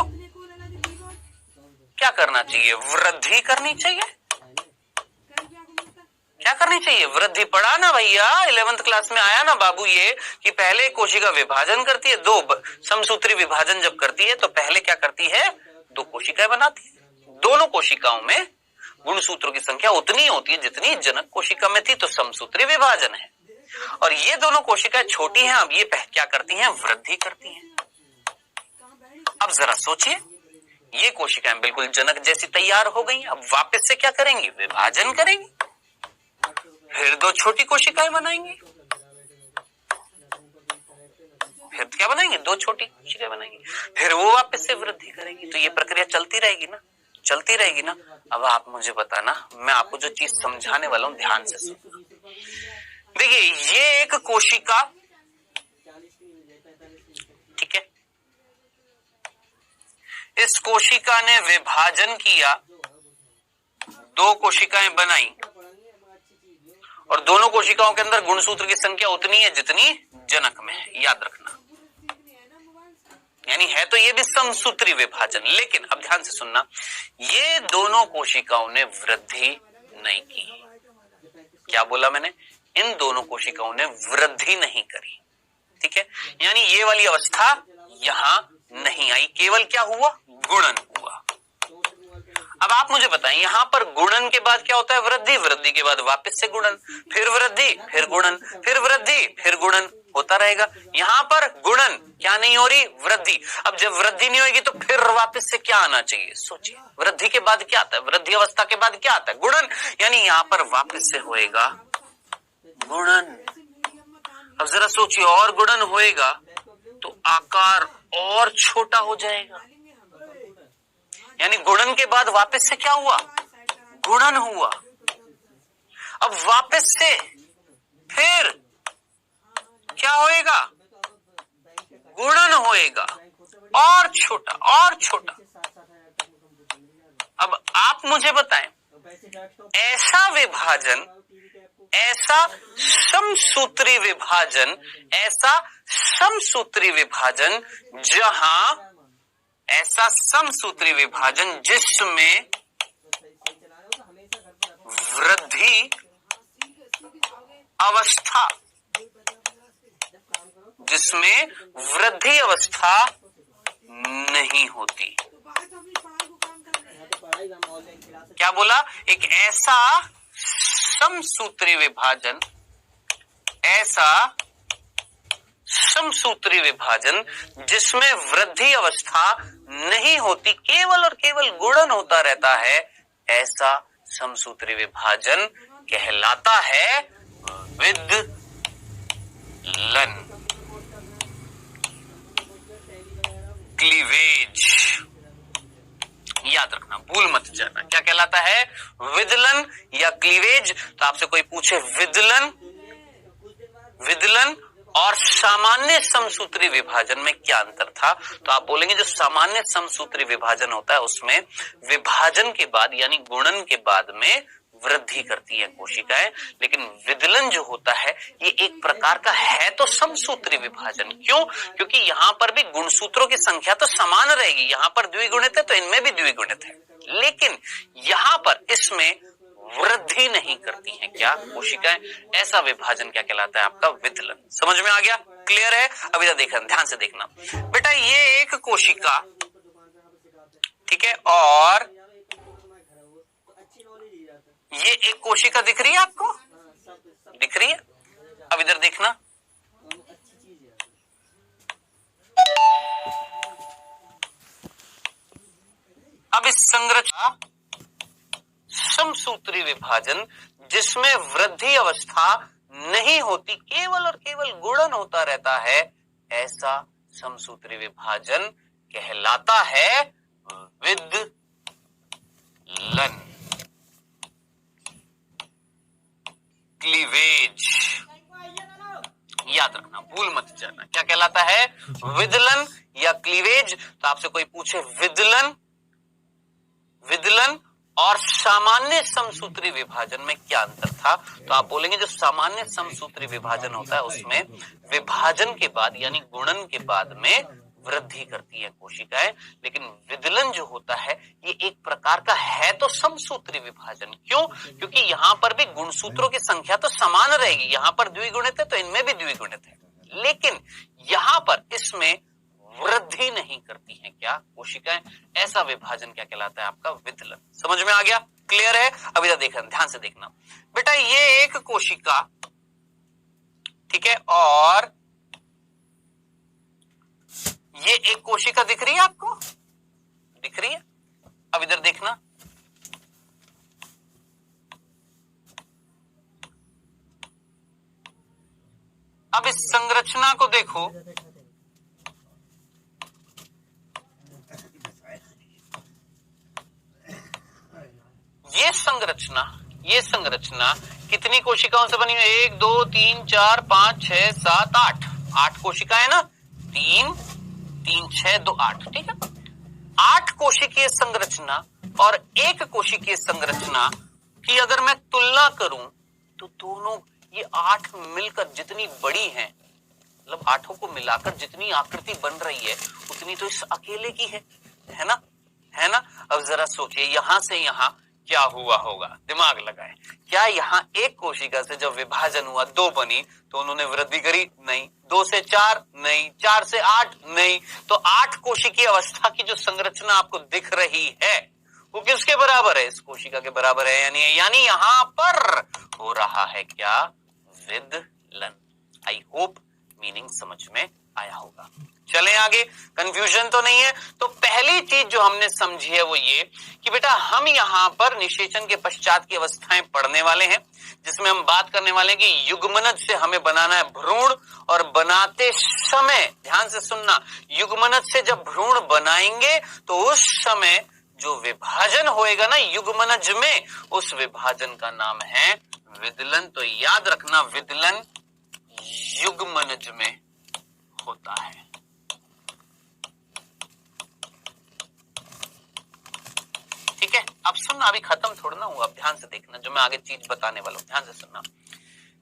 क्या करना चाहिए? वृद्धि करनी चाहिए। क्या करनी चाहिए? वृद्धि। पढ़ा ना भैया, 11th क्लास में आया ना बाबू ये कि पहले कोशिका विभाजन करती है, दो समसूत्री विभाजन जब करती है तो पहले क्या करती है? दो कोशिकाएं बनाती है। दोनों कोशिकाओं में गुणसूत्रों की संख्या उतनी होती है जितनी जनक कोशिका में थी, तो समसूत्री विभाजन है। और ये दोनों कोशिकाएं छोटी हैं, अब ये क्या करती हैं? वृद्धि करती हैं। अब जरा सोचिए, ये कोशिकाएं बिल्कुल जनक जैसी तैयार हो गई, अब वापस से क्या करेंगी? विभाजन करेंगी, फिर दो छोटी कोशिकाएं बनाएंगी, फिर क्या बनाएंगे? दो छोटी कोशिकाएं बनाएंगी, फिर वो वापस से वृद्धि करेगी। तो ये प्रक्रिया चलती रहेगी ना, चलती रहेगी ना। अब आप मुझे बताना, मैं आपको जो चीज समझाने वाला हूं ध्यान से सुनना। देखिए ये एक कोशिका, ठीक है, इस कोशिका ने विभाजन किया, दो कोशिकाएं बनाई और दोनों कोशिकाओं के अंदर गुणसूत्र की संख्या उतनी है जितनी जनक में है। याद रखना, यानी है तो ये भी समसूत्री विभाजन। लेकिन अब ध्यान से सुनना, ये दोनों कोशिकाओं ने वृद्धि नहीं की। क्या बोला मैंने? इन दोनों कोशिकाओं ने वृद्धि नहीं करी, ठीक है। यानी ये वाली अवस्था यहां नहीं आई, केवल क्या हुआ? गुणन हुआ। अब आप मुझे बताएं, यहां पर गुणन के बाद क्या होता है? वृद्धि। वृद्धि के बाद वापस से गुणन, फिर वृद्धि, फिर गुणन, फिर वृद्धि, फिर गुणन होता रहेगा। यहां पर गुणन क्या नहीं हो रही? वृद्धि। अब जब वृद्धि नहीं होगी तो फिर वापस से क्या आना चाहिए? सोचिए, वृद्धि के बाद क्या आता है? वृद्धि अवस्था के बाद क्या आता है? गुणन। यानी यहां पर वापस से होएगा गुणन। अब जरा सोचिए, और गुणन होएगा तो आकार और छोटा हो जाएगा। यानी गुणन के बाद वापस से क्या हुआ? गुणन हुआ। अब वापस से फिर क्या होएगा? गुणन होएगा, और छोटा और छोटा। अब आप मुझे बताएं, ऐसा विभाजन, ऐसा समसूत्री विभाजन, ऐसा समसूत्री विभाजन जहां, ऐसा समसूत्री विभाजन जिसमें वृद्धि अवस्था, जिसमें वृद्धि अवस्था नहीं होती। क्या बोला? एक ऐसा समसूत्री विभाजन, ऐसा समसूत्री विभाजन जिसमें वृद्धि अवस्था नहीं होती, केवल और केवल गुणन होता रहता है, ऐसा समसूत्री विभाजन कहलाता है विदलन। क्लीवेज, याद रखना, भूल मत जाना, क्या कहलाता है? विदलन या क्लीवेज। तो आपसे कोई पूछे विदलन और सामान्य समसूत्री विभाजन में क्या अंतर था, तो आप बोलेंगे जो सामान्य समसूत्री विभाजन होता है उसमें विभाजन के बाद यानी गुणन के बाद में वृद्धि करती है कोशिकाएं, लेकिन विदलन जो होता है ये एक प्रकार का है तो समसूत्री विभाजन। क्यों? क्योंकि यहां पर भी गुणसूत्रों की संख्या तो समान रहेगी, यहां पर द्विगुणित है तो इनमें भी द्विगुणित है, लेकिन यहां पर इसमें वृद्धि नहीं करती हैं क्या कोशिकाएं, ऐसा विभाजन क्या कहलाता है? आपका विदलन। समझ में आ गया? क्लियर है? अभी तक देखना, ध्यान से देखना बेटा, ये एक कोशिका, ठीक है, और ये एक कोशिका दिख रही है आपको? दिख रही है? अब इधर देखना, अब इस संरचना समसूत्री विभाजन जिसमें वृद्धि अवस्था नहीं होती, केवल और केवल गुणन होता रहता है, ऐसा समसूत्री विभाजन कहलाता है विदलन। क्लीवेज, याद रखना, भूल मत जाना, क्या कहलाता है? विदलन या क्लीवेज। तो आपसे कोई पूछे विदलन और सामान्य समसूत्री विभाजन में क्या अंतर था, तो आप बोलेंगे जो सामान्य समसूत्री विभाजन होता है उसमें विभाजन के बाद यानी गुणन के बाद में वृद्धि करती है कोशिकाएं, लेकिन विदलन जो होता है ये एक प्रकार का है तो समसूत्री विभाजन। क्यों? क्योंकि यहां पर भी गुणसूत्रों की संख्या तो समान रहेगी, यहां पर द्विगुणित है तो इनमें भी द्विगुणित है, लेकिन यहां पर इसमें वृद्धि नहीं करती हैं क्या कोशिकाएं, ऐसा विभाजन क्या कहलाता है? आपका विदलन। समझ में आ गया? क्लियर है? अभी तक देखना, ध्यान से देखना बेटा, ये एक कोशिका, ठीक है, और ये एक कोशिका दिख रही है आपको? दिख रही है? अब इधर देखना, अब इस संरचना को देखो, ये संरचना कितनी कोशिकाओं से बनी हुई है? 1 2 3 4 5 6 7 8 कोशिकाएं ना, 3 3 6 2 8, ठीक है। 8 कोशिकीय संरचना और 1 कोशिकीय संरचना की अगर मैं तुलना करूं तो दोनों ये 8 मिलकर जितनी बड़ी हैं, मतलब 8 को मिलाकर जितनी आकृति बन रही है उतनी तो इस अकेले की है ना? अब जरा सोचिए, यहां से यहां क्या हुआ होगा, दिमाग लगाएं। क्या यहाँ एक कोशिका से जब विभाजन हुआ 2 बनी तो उन्होंने वृद्धि करी? नहीं। 2 से 4 नहीं, 4 से 8 नहीं। तो 8 कोशिकीय अवस्था की जो संरचना आपको दिख रही है वो किसके बराबर है? इस कोशिका के बराबर है, यानी यहां पर हो रहा है क्या? विदलन। आई होप मीनिंग समझ में आया होगा। चलें आगे, कंफ्यूजन तो नहीं है। तो पहली चीज जो हमने समझी है वो ये कि बेटा हम यहां पर निषेचन के पश्चात की अवस्थाएं पढ़ने वाले हैं, जिसमें हम बात करने वाले हैं कि युग्मनज से हमें बनाना है भ्रूण, और बनाते समय ध्यान से सुनना, युग्मनज से जब भ्रूण बनाएंगे तो उस समय जो विभाजन होएगा ना युग्मनज में, उस विभाजन का नाम है विदलन। तो याद रखना, विदलन युग्मनज में होता है। ठीक है, अब सुनना, अभी खत्म थोड़ा ना हुआ, अब ध्यान से देखना जो मैं आगे चीज बताने वाला हूं, ध्यान से सुनना।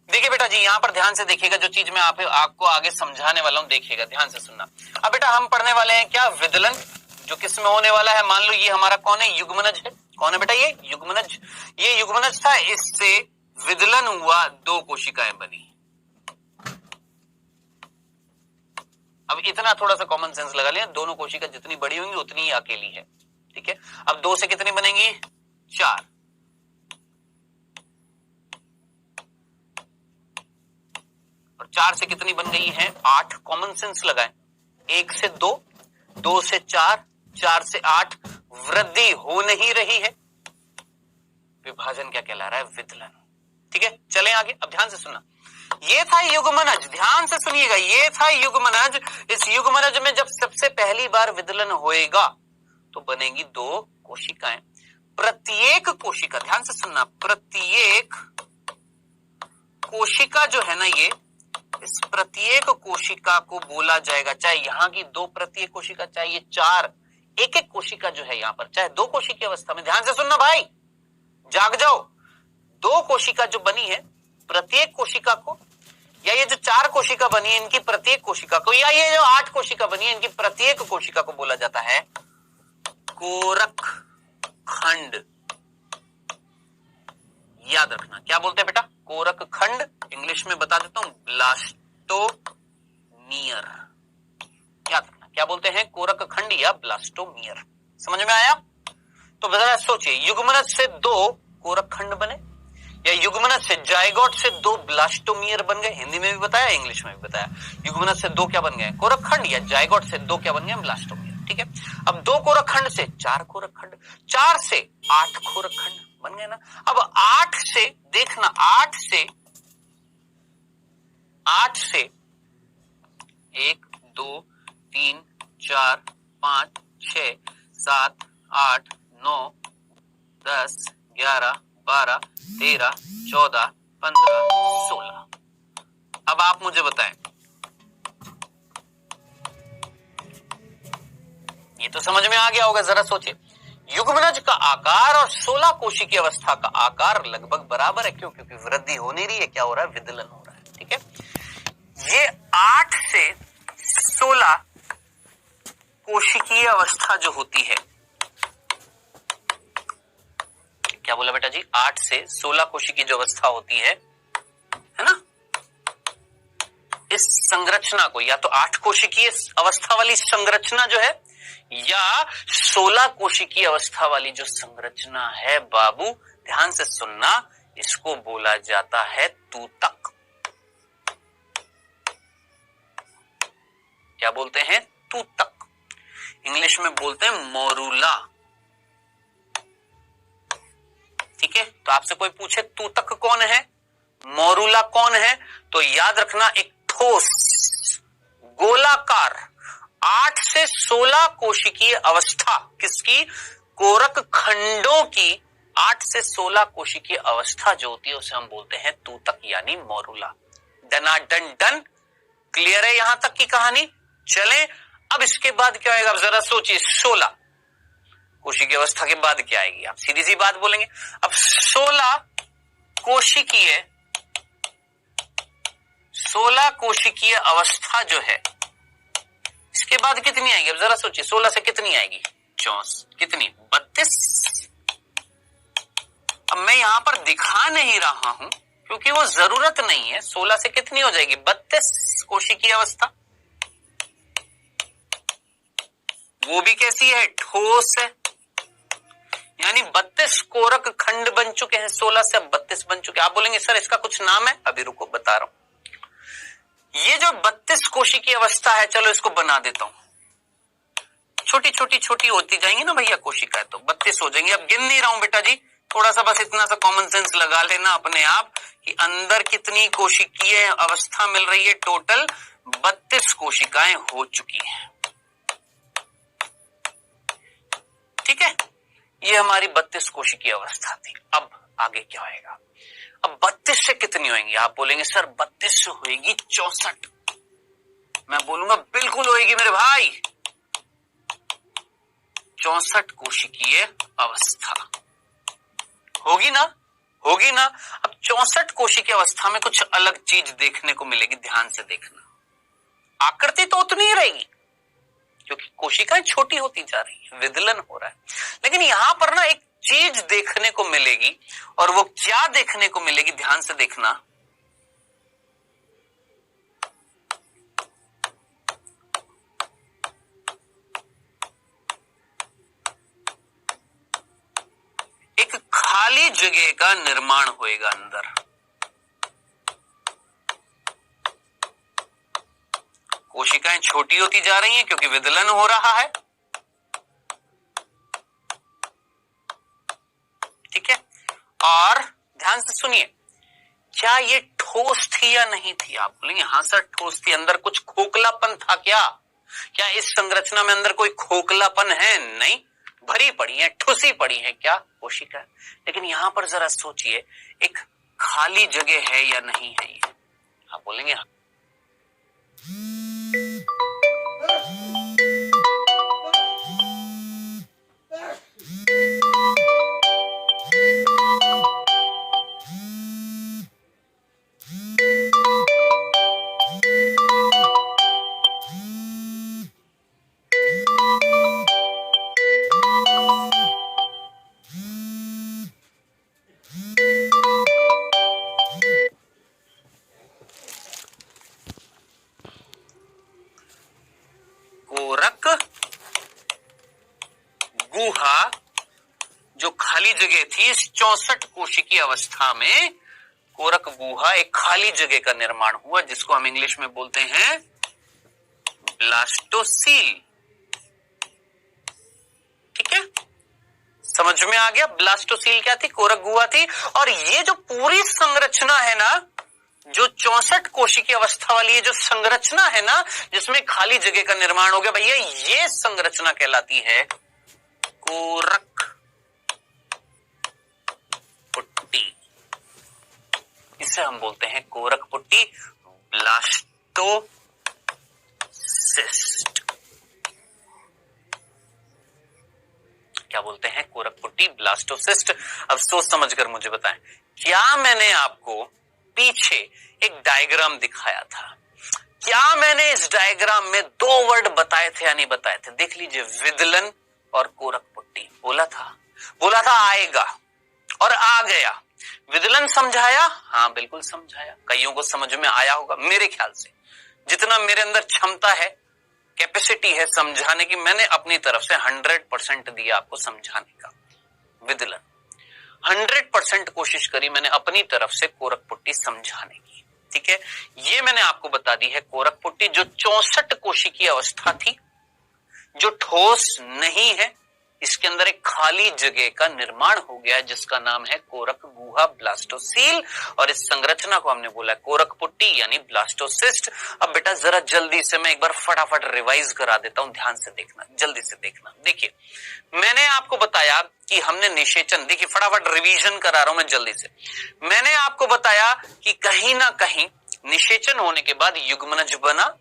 देखिए बेटा जी, यहां पर ध्यान से देखिएगा, जो चीज मैं आपको आगे समझाने वाला हूं देखिएगा, ध्यान से सुनना। अब बेटा हम पढ़ने वाले हैं क्या? विदलन, जो किस में होने वाला है? मान लो ये हमारा कौन है? युग्मनज है। कौन है बेटा? ये युग्मनज। ये युग्मनज था, इससे विदलन हुआ, 2 कोशिकाएं बनी। अब इतना थोड़ा सा कॉमन सेंस लगा लिया, दोनों कोशिका जितनी बड़ी होंगी उतनी ही अकेली है, ठीक है। अब 2 से कितनी बनेंगी? 4। और 4 से कितनी बन गई है? 8। कॉमन सेंस लगाएं। 1 से 2, 2 से 4, 4 से 8, वृद्धि हो नहीं रही है। विभाजन क्या कहला रहा है? विदलन। ठीक है, चलें आगे। अब ध्यान से सुनना, ये था युग्मनज, ध्यान से सुनिएगा, ये था युग्मनज। इस युग्मनज में जब सबसे पहली बार विदलन होएगा तो बनेगी 2 कोशिकाएं। प्रत्येक कोशिका, ध्यान से सुनना, प्रत्येक कोशिका जो है ना, ये इस प्रत्येक कोशिका को बोला जाएगा, चाहे यहां की 2 प्रत्येक कोशिका, चाहे ये 4 एक एक कोशिका जो है यहां पर, चाहे 2 कोशिका अवस्था में, ध्यान से सुनना भाई, जाग जाओ। 2 कोशिका जो बनी है, प्रत्येक कोशिका को, या ये जो 4 कोशिका बनी है इनकी प्रत्येक कोशिका को, या ये जो 8 कोशिका बनी है इनकी प्रत्येक कोशिका को बोला जाता है कोरक खंड। याद रखना, क्या बोलते हैं बेटा? कोरक खंड। इंग्लिश में बता देता हूं, ब्लास्टोमियर। याद रखना, क्या बोलते हैं? कोरक खंड या ब्लास्टोमियर। समझ में आया? तो जरा सोचिए, युग्मनज से 2 कोरक खंड बने, या युग्मनज से, जायगोट से 2 ब्लास्टोमियर बन गए। हिंदी में भी बताया, इंग्लिश में भी बताया। युग्मनज से 2 क्या बन गए? कोरक खंड, या जायगोट से 2 क्या बन गए? ब्लास्टोमियर। ठीक है, अब 2 कोरक खंड से 4 कोरक खंड, 4 से 8 कोरक खंड बन गए ना। अब 8 से देखना, 8 से 1 2 3 4 5 6 7 8 9 10 11 12 13 14 15 16। अब आप मुझे बताएं, ये तो समझ में आ गया होगा। जरा सोचिए, युग्मनज का आकार और 16 कोशिकीय अवस्था का आकार लगभग बराबर है। क्यों? क्योंकि वृद्धि हो नहीं रही है, क्या हो रहा है? विदलन हो रहा है। ठीक है, ये 8 से 16 कोशिकीय अवस्था जो होती है, क्या बोला बेटा जी? 8 से 16 कोशिकीय जो अवस्था होती है ना, इस संरचना को, या तो 8 कोशिकीय अवस्था वाली संरचना जो है, या 16 कोशिकीय अवस्था वाली जो संरचना है बाबू, ध्यान से सुनना, इसको बोला जाता है तूतक। क्या बोलते हैं? तूतक। इंग्लिश में बोलते हैं मोरूला। ठीक है, तो आपसे कोई पूछे तूतक कौन है, मोरूला कौन है, तो याद रखना, एक ठोस गोलाकार 8 से 16 कोशिकीय अवस्था, किसकी? कोरक खंडों की 8 से 16 कोशिकीय अवस्था जो होती है उसे हम बोलते हैं तूतक, यानी मोरूला। डनाडन डन। क्लियर है यहां तक की कहानी? चलें, अब इसके बाद क्या आएगा? अब जरा सोचिए, 16 कोशिकीय अवस्था के बाद क्या आएगी? आप सीधी सी बात बोलेंगे। अब 16 कोशिकीय अवस्था जो है, इसके बाद कितनी आएगी? अब जरा सोचिए, 16 से कितनी आएगी? 34। कितनी? 32। अब मैं यहां पर दिखा नहीं रहा हूं क्योंकि वो जरूरत नहीं है। 16 से कितनी हो जाएगी? 32 कोशिकीय अवस्था। वो भी कैसी है? ठोस है, यानी 32 कोरक खंड बन चुके हैं। 16 से अब 32 बन चुके हैं। आप बोलेंगे सर इसका कुछ नाम है? अभी रुको, बता रहा हूं। ये जो 32 कोशिकीय अवस्था है, चलो इसको बना देता हूं। छोटी होती जाएंगी ना भैया कोशिकाएं, तो 32 हो जाएंगी। अब गिन नहीं रहा हूं बेटा जी, थोड़ा सा बस इतना सा कॉमन सेंस लगा लेना अपने आप कि अंदर कितनी कोशिकीय अवस्था मिल रही है। टोटल 32 कोशिकाएं हो चुकी हैं। ठीक है, ये हमारी 32 कोशिकीय अवस्था थी। अब आगे क्या होएगा? अब 32 से कितनी होंगी? आप बोलेंगे सर 32 से होएगी 64। मैं बोलूंगा बिल्कुल होएगी मेरे भाई, 64 कोशिकीय अवस्था होगी ना, होगी ना। अब 64 कोशिकीय अवस्था में कुछ अलग चीज देखने को मिलेगी, ध्यान से देखना। आकृति तो उतनी ही रहेगी क्योंकि कोशिकाएं छोटी होती जा रही है, विदलन हो रहा है, लेकिन यहां पर ना एक चीज देखने को मिलेगी, और वो क्या देखने को मिलेगी, ध्यान से देखना। एक खाली जगह का निर्माण होएगा अंदर। कोशिकाएं छोटी होती जा रही हैं क्योंकि विदलन हो रहा है, ठीक है। और ध्यान से सुनिए, क्या ये ठोस थी या नहीं थी? आप बोलेंगे हाँ सर ठोस थी। अंदर कुछ खोखलापन था क्या? क्या इस संरचना में अंदर कोई खोखलापन है? नहीं, भरी पड़ी है, ठुसी पड़ी है क्या कोशिका। लेकिन यहां पर जरा सोचिए, एक खाली जगह है या नहीं है ये? आप बोलेंगे हाँ। कोरक गुहा जो खाली जगह थी, इस 64 कोशिकीय अवस्था में कोरक गुहा, एक खाली जगह का निर्माण हुआ जिसको हम इंग्लिश में बोलते हैं ब्लास्टोसील। ठीक है, समझ में आ गया? ब्लास्टोसील क्या थी? कोरक गुहा थी। और ये जो पूरी संरचना है ना, जो 64 कोशिकीय अवस्था वाली ये जो संरचना है ना, जिसमें खाली जगह का निर्माण हो गया, भैया ये संरचना कहलाती है कोरक पुट्टी। इसे हम बोलते हैं कोरक पुट्टी, ब्लास्टोसिस्ट। क्या बोलते हैं? कोरक पुट्टी, ब्लास्टोसिस्ट। अब सोच समझकर मुझे बताएं, क्या मैंने आपको पीछे एक डायग्राम दिखाया था? क्या मैंने इस डायग्राम में 2 वर्ड बताए थे या नहीं बताए थे? देख लीजिए, विदलन और कोरक पुट्टी। बोला था आएगा, और आ गया। विदलन समझाया? हाँ बिल्कुल समझाया। कईयों को समझ में आया होगा, मेरे ख्याल से जितना मेरे अंदर क्षमता है, कैपेसिटी है समझाने की, मैंने अपनी तरफ से 100% दिया आपको समझाने का। विदलन 100% कोशिश करी मैंने अपनी तरफ से कोरक पुट्टी समझाने की। ठीक है, ये मैंने आपको बता दी है कोरक पुट्टी, जो 64 कोशिकीय अवस्था थी, जो ठोस नहीं है, इसके अंदर एक खाली जगह का निर्माण हो गया जिसका नाम है कोरक गुहा, ब्लास्टोसील। और इस संरचना को हमने बोला कोरक पुट्टी यानी ब्लास्टोसिस्ट। अब बेटा जरा जल्दी से मैं एक बार फटाफट रिवाइज करा देता हूं, ध्यान से देखना, जल्दी से देखना। देखिए, मैंने आपको बताया कि हमने निषेचन, देखिए फटाफट रिवीजन करा रहा हूं मैं जल्दी से। मैंने आपको बताया कि कहीं ना कहीं निषेचन होने के बाद युग्मनज बना,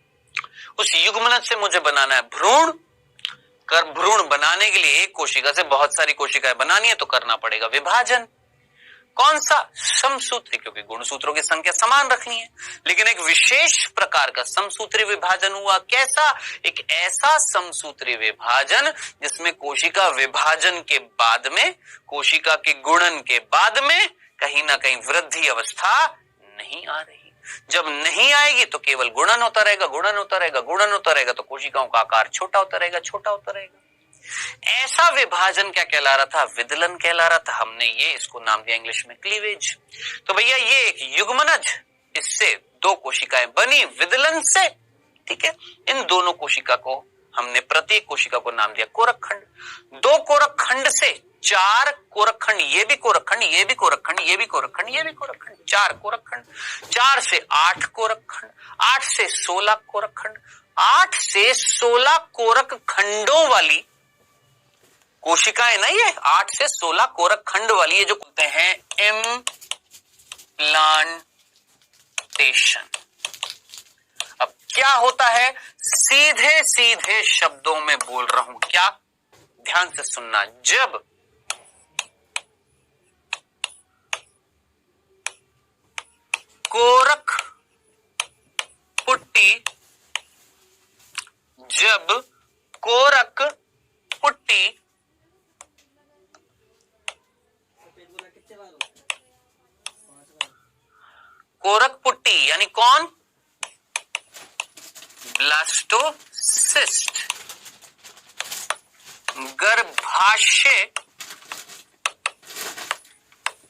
उस युग्मनज से मुझे बनाना है भ्रूण। भ्रूण बनाने के लिए एक कोशिका से बहुत सारी कोशिकाएं बनानी है तो करना पड़ेगा विभाजन। कौन सा? समसूत्री, क्योंकि गुणसूत्रों की संख्या समान रखनी है। लेकिन एक विशेष प्रकार का समसूत्री विभाजन हुआ। कैसा? एक ऐसा समसूत्री विभाजन जिसमें कोशिका विभाजन के बाद में, कोशिका के गुणन के बाद में कहीं ना कहीं वृद्धि अवस्था नहीं आ रही। जब नहीं आएगी तो केवल गुणन होता रहेगा, गुणन होता रहेगा, गुणन होता रहेगा, तो कोशिकाओं का आकार छोटा होता रहेगा, छोटा होता रहेगा। ऐसा विभाजन क्या कहला रहा था? विदलन कहला रहा था। हमने ये इसको नाम दिया इंग्लिश में क्लीवेज। तो भैया ये एक युग्मनज, इससे 2 कोशिकाएं बनी विदलन से। ठीक है, इन दोनों कोशिका को हमने, प्रत्येक कोशिका को नाम दिया कोरक खंड। 2 कोरक खंड से 4 कोरक खंड, ये भी कोरक खंड, ये भी कोरक खंड, ये भी कोरक खंड, ये भी कोरक खंड, 4 कोरक खंड। 4 से 8 कोरक खंड, 8 से 16 कोरक खंड, 8 से 16 कोरक खंडों वाली कोशिकाएं ना, ये 8 से 16 कोरक खंड वाली, ये जो कहते हैं इम्प्लांटेशन। अब क्या होता है? सीधे सीधे शब्दों में बोल रहा हूं, क्या? ध्यान से सुनना। जब कोरक पुट्टी, जब कोरक पुट्टी कोरक पुट्टी यानी कौन, ब्लास्टोसिस्ट, गर्भाशय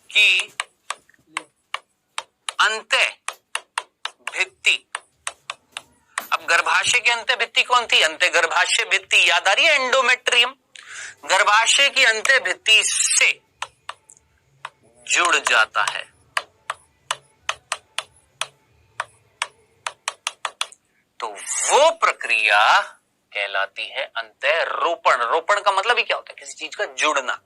की अंत्य भित्ति। अब गर्भाशय की अंत्य भित्ति कौन थी, अंत्य गर्भाशय भित्ति याद आ रही है, एंडोमेट्रियम। गर्भाशय की अंत्य भित्ति से जुड़ जाता है। तो वो प्रक्रिया कहलाती है अंतःरोपण। रोपण का मतलब ही क्या होता है, किसी चीज का जुड़ना।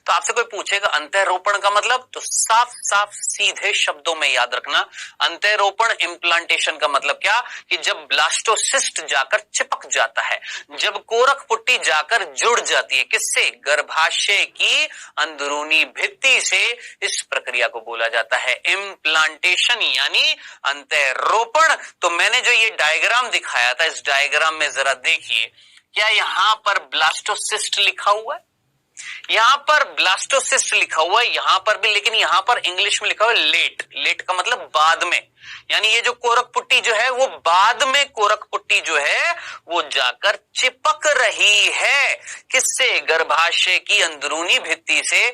तो आपसे कोई पूछेगा अंतःरोपण का मतलब, तो साफ साफ सीधे शब्दों में याद रखना, अंतःरोपण इम्प्लांटेशन का मतलब क्या, कि जब ब्लास्टोसिस्ट जाकर चिपक जाता है, जब कोरक पुट्टी जाकर जुड़ जाती है किससे, गर्भाशय की अंदरूनी भित्ति से, इस प्रक्रिया को बोला जाता है इम्प्लांटेशन यानी अंतःरोपण। तो मैंने जो ये डायग्राम दिखाया था, इस डायग्राम में जरा देखिए, क्या यहां पर ब्लास्टोसिस्ट लिखा हुआ है, यहां पर ब्लास्टोसिस्ट लिखा हुआ है, यहां पर भी, लेकिन यहां पर इंग्लिश में लिखा हुआ है लेट। लेट का मतलब बाद में, यानी ये जो कोरक पुट्टी जो है वो बाद में, कोरक पुट्टी जो है वो जाकर चिपक रही है किससे, गर्भाशय की अंदरूनी भित्ति से।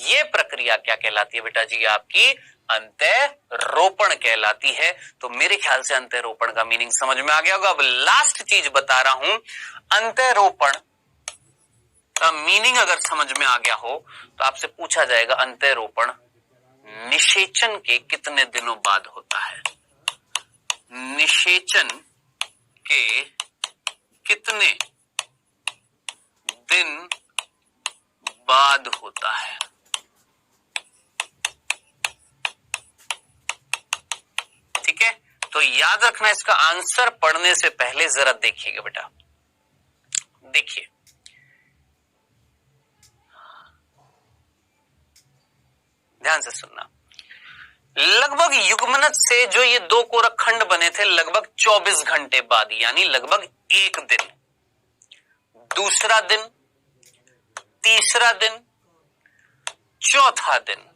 ये प्रक्रिया क्या कहलाती है बेटा जी, आपकी अंतःरोपण कहलाती है। तो मेरे ख्याल से अंतःरोपण का मीनिंग समझ में आ गया होगा। अब लास्ट चीज बता रहा हूं, अंतःरोपण का मीनिंग अगर समझ में आ गया हो तो आपसे पूछा जाएगा अंतःरोपण निषेचन के कितने दिनों बाद होता है, निषेचन के कितने दिन बाद होता है। ठीक है, तो याद रखना, इसका आंसर पढ़ने से पहले जरा देखिएगा बेटा, देखिए ध्यान से सुनना। लगभग युग्मनज से जो ये दो कोरक खंड बने थे, लगभग 24 घंटे बाद, यानी लगभग एक दिन, दूसरा दिन, तीसरा दिन, चौथा दिन।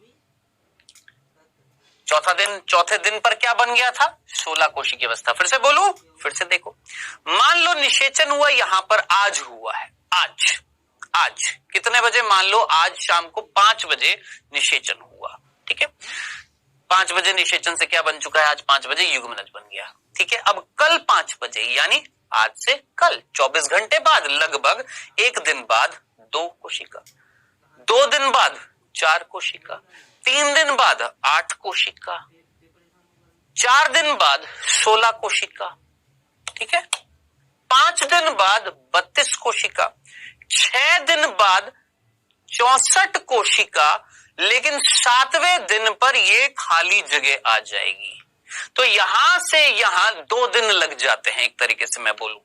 चौथे दिन पर क्या बन गया था, 16 कोशिकीय अवस्था। फिर से बोलूं, फिर से देखो, मान लो निषेचन हुआ यहां पर, आज हुआ है, आज कितने बजे, मान लो आज शाम को 5 बजे निषेचन हुआ। ठीक है, 5 बजे निषेचन से क्या बन चुका है, आज 5 बजे युग्मनज बन गया। ठीक है, अब कल 5 बजे यानी आज से कल 24 घंटे बाद, लगभग एक दिन बाद 2 कोशिका, 2 दिन बाद 4 कोशिका, 3 दिन बाद 8 कोशिका, 4 दिन बाद 16 कोशिका। ठीक है, 5 दिन बाद 32 कोशिका, 6 दिन बाद 64 कोशिका, लेकिन 7वें दिन पर ये खाली जगह आ जाएगी। तो यहां से यहां 2 दिन लग जाते हैं, एक तरीके से मैं बोलूं,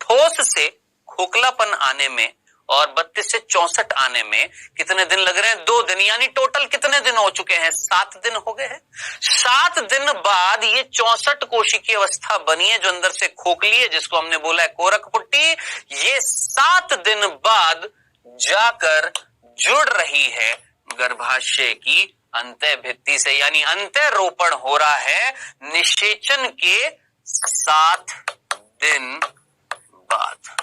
ठोस से खोखलापन आने में और 32 से 64 आने में कितने दिन लग रहे हैं, 2 दिन, यानी टोटल कितने दिन हो चुके हैं, 7 दिन हो गए हैं। 7 दिन बाद ये 64 कोशिकीय अवस्था बनी है जो अंदर से खोखली है, जिसको हमने बोला है कोरक पुट्टी। ये 7 दिन बाद जाकर जुड़ रही है गर्भाशय की अंतः भित्ति से, यानी अंतःरोपण हो रहा है निषेचन के 7 दिन बाद।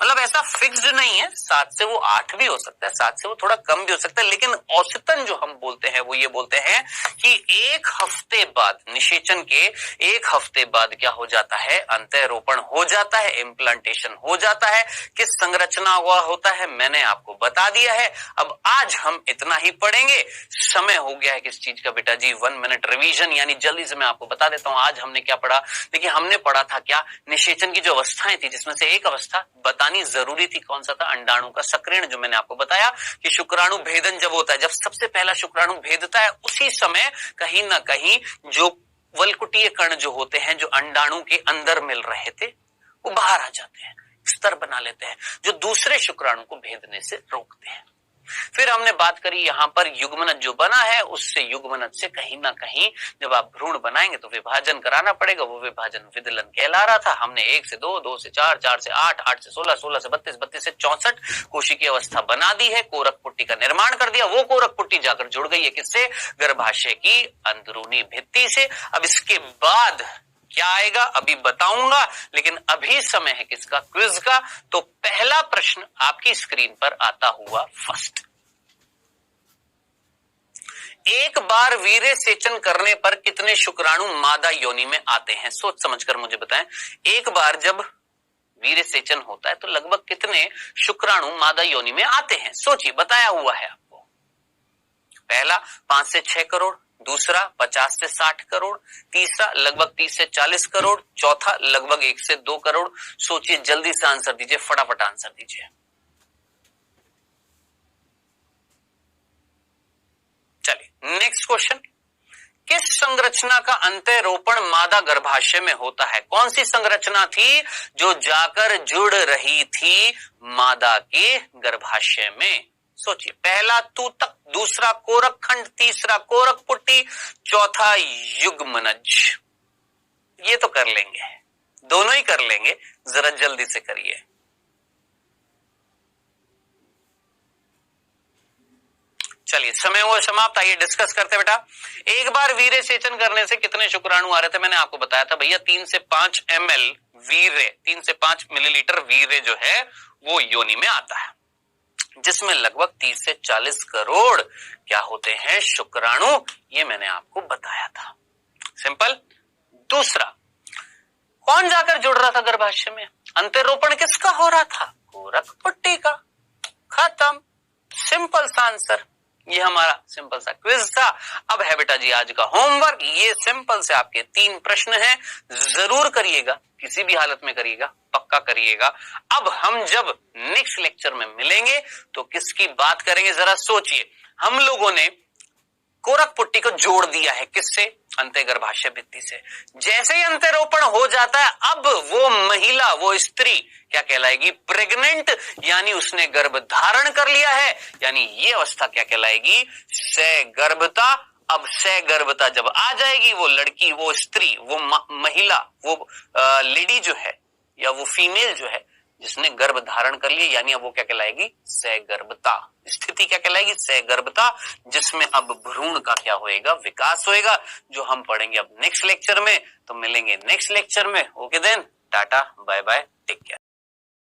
मतलब ऐसा फिक्स्ड नहीं है, 7 से वो 8 भी हो सकता है, 7 से वो थोड़ा कम भी हो सकता है, लेकिन औसतन जो हम बोलते हैं वो ये बोलते हैं कि 1 हफ्ते बाद, निषेचन के 1 हफ्ते बाद क्या हो जाता है, अंतःरोपण हो जाता है, इम्प्लांटेशन हो जाता है। किस संरचना हुआ होता है मैंने आपको बता दिया है। अब आज हम इतना ही पढ़ेंगे, समय हो गया है किस चीज का बेटा जी, 1 मिनट रिवीजन, यानी जल्दी से मैं आपको बता देता हूं आज हमने क्या पढ़ा। देखिए हमने पढ़ा था क्या, निषेचन की जो अवस्थाएं थी, जिसमें से एक अवस्था बतानी जरूरी थी, कौन सा था, अंडाणु का सक्रियण, जो मैंने आपको बताया कि शुक्राणु भेदन जब होता है, जब सबसे पहला शुक्राणु भेदता है, उसी समय कहीं ना कहीं जो वल्कुटीय कण जो होते हैं, जो अंडाणु के अंदर मिल रहे थे, वो बाहर आ जाते हैं, स्तर बना लेते हैं, जो दूसरे शुक्राणु को भेदने से रोकते हैं। फिर हमने बात करी यहां पर युग्मनज जो बना है उससे युग्मनज से कहीं ना कहीं जब आप भ्रूण बनाएंगे तो विभाजन कराना पड़ेगा, वो विभाजन विदलन कहला रहा था। हमने 1 से 2, 2 से 4, 4 से 8, 8 से 16, 16 से 32, 32 से 64 कोशिकीय अवस्था बना दी है, कोरक पुट्टी का निर्माण कर दिया। वो कोरक पुट्टी जाकर जुड़ गई है किससे? गर्भाशय की अंदरूनी भित्ति से। अब इसके बाद क्या आएगा अभी बताऊंगा, लेकिन अभी समय है किसका? क्विज का। तो पहला प्रश्न आपकी स्क्रीन पर आता हुआ फर्स्ट, एक बार वीर्य सेचन करने पर कितने शुक्राणु मादा योनि में आते हैं? सोच समझकर मुझे बताएं। एक बार जब वीर्य सेचन होता है तो लगभग कितने शुक्राणु मादा योनि में आते हैं? सोचिए, बताया हुआ है आपको। पहला 5 से 6 करोड़, दूसरा 50 से 60 करोड़, तीसरा लगभग 30 से 40 करोड़, चौथा लगभग 1 से 2 करोड़। सोचिए, जल्दी से आंसर दीजिए, फटाफट आंसर दीजिए। चलिए नेक्स्ट क्वेश्चन, किस संरचना का अंतःरोपण मादा गर्भाशय में होता है? कौन सी संरचना थी जो जाकर जुड़ रही थी मादा के गर्भाशय में? सोचिए, पहला तूतक, दूसरा कोरक खंड, तीसरा कोरक पुट्टी, चौथा युग्मनज। ये तो कर लेंगे, दोनों ही कर लेंगे, जरा जल्दी से करिए। चलिए समय हुआ समाप्त, आइए डिस्कस करते बेटा। एक बार वीर्य सेचन करने से कितने शुक्राणु आ रहे थे? मैंने आपको बताया था भैया 3 से 5 ml वीर्य, 3 से 5 मिलीलीटर वीर्य जो है वो योनि में आता है, जिसमें लगभग 30 से 40 करोड़ क्या होते हैं? शुक्राणु। ये मैंने आपको बताया था, सिंपल। दूसरा, कौन जाकर जुड़ रहा था गर्भाशय में? अंतःरोपण किसका हो रहा था? कोरक पुट्टी का। खत्म, सिंपल सा आंसर। ये हमारा सिंपल सा क्विज था। अब है बेटा जी आज का होमवर्क। ये सिंपल से आपके 3 प्रश्न हैं, जरूर करिएगा, किसी भी हालत में करिएगा, पक्का करिएगा। अब हम जब नेक्स्ट लेक्चर में मिलेंगे तो किसकी बात करेंगे? जरा सोचिए, हम लोगों ने कोरक पुट्टी को जोड़ दिया है किससे? अंतःगर्भाशय भित्ति से। जैसे ही अंतःरोपण हो जाता है, अब वो महिला, वो स्त्री क्या कहलाएगी? प्रेग्नेंट, यानी उसने गर्भ धारण कर लिया है, यानी ये अवस्था क्या कहलाएगी? सगर्भता। अब सगर्भता जब आ जाएगी, वो लड़की, वो स्त्री, वो महिला, वो लेडी जो है या वो फीमेल जो है जिसने गर्भ धारण कर लिया, यानी अब वो क्या कहलाएगी? सगर्भता। स्थिति क्या कहलाएगी? सगर्भता, जिसमें अब भ्रूण का क्या होएगा? विकास होएगा, जो हम पढ़ेंगे अब नेक्स्ट लेक्चर में। तो मिलेंगे नेक्स्ट लेक्चर में। Okay then, tata bye bye, take care.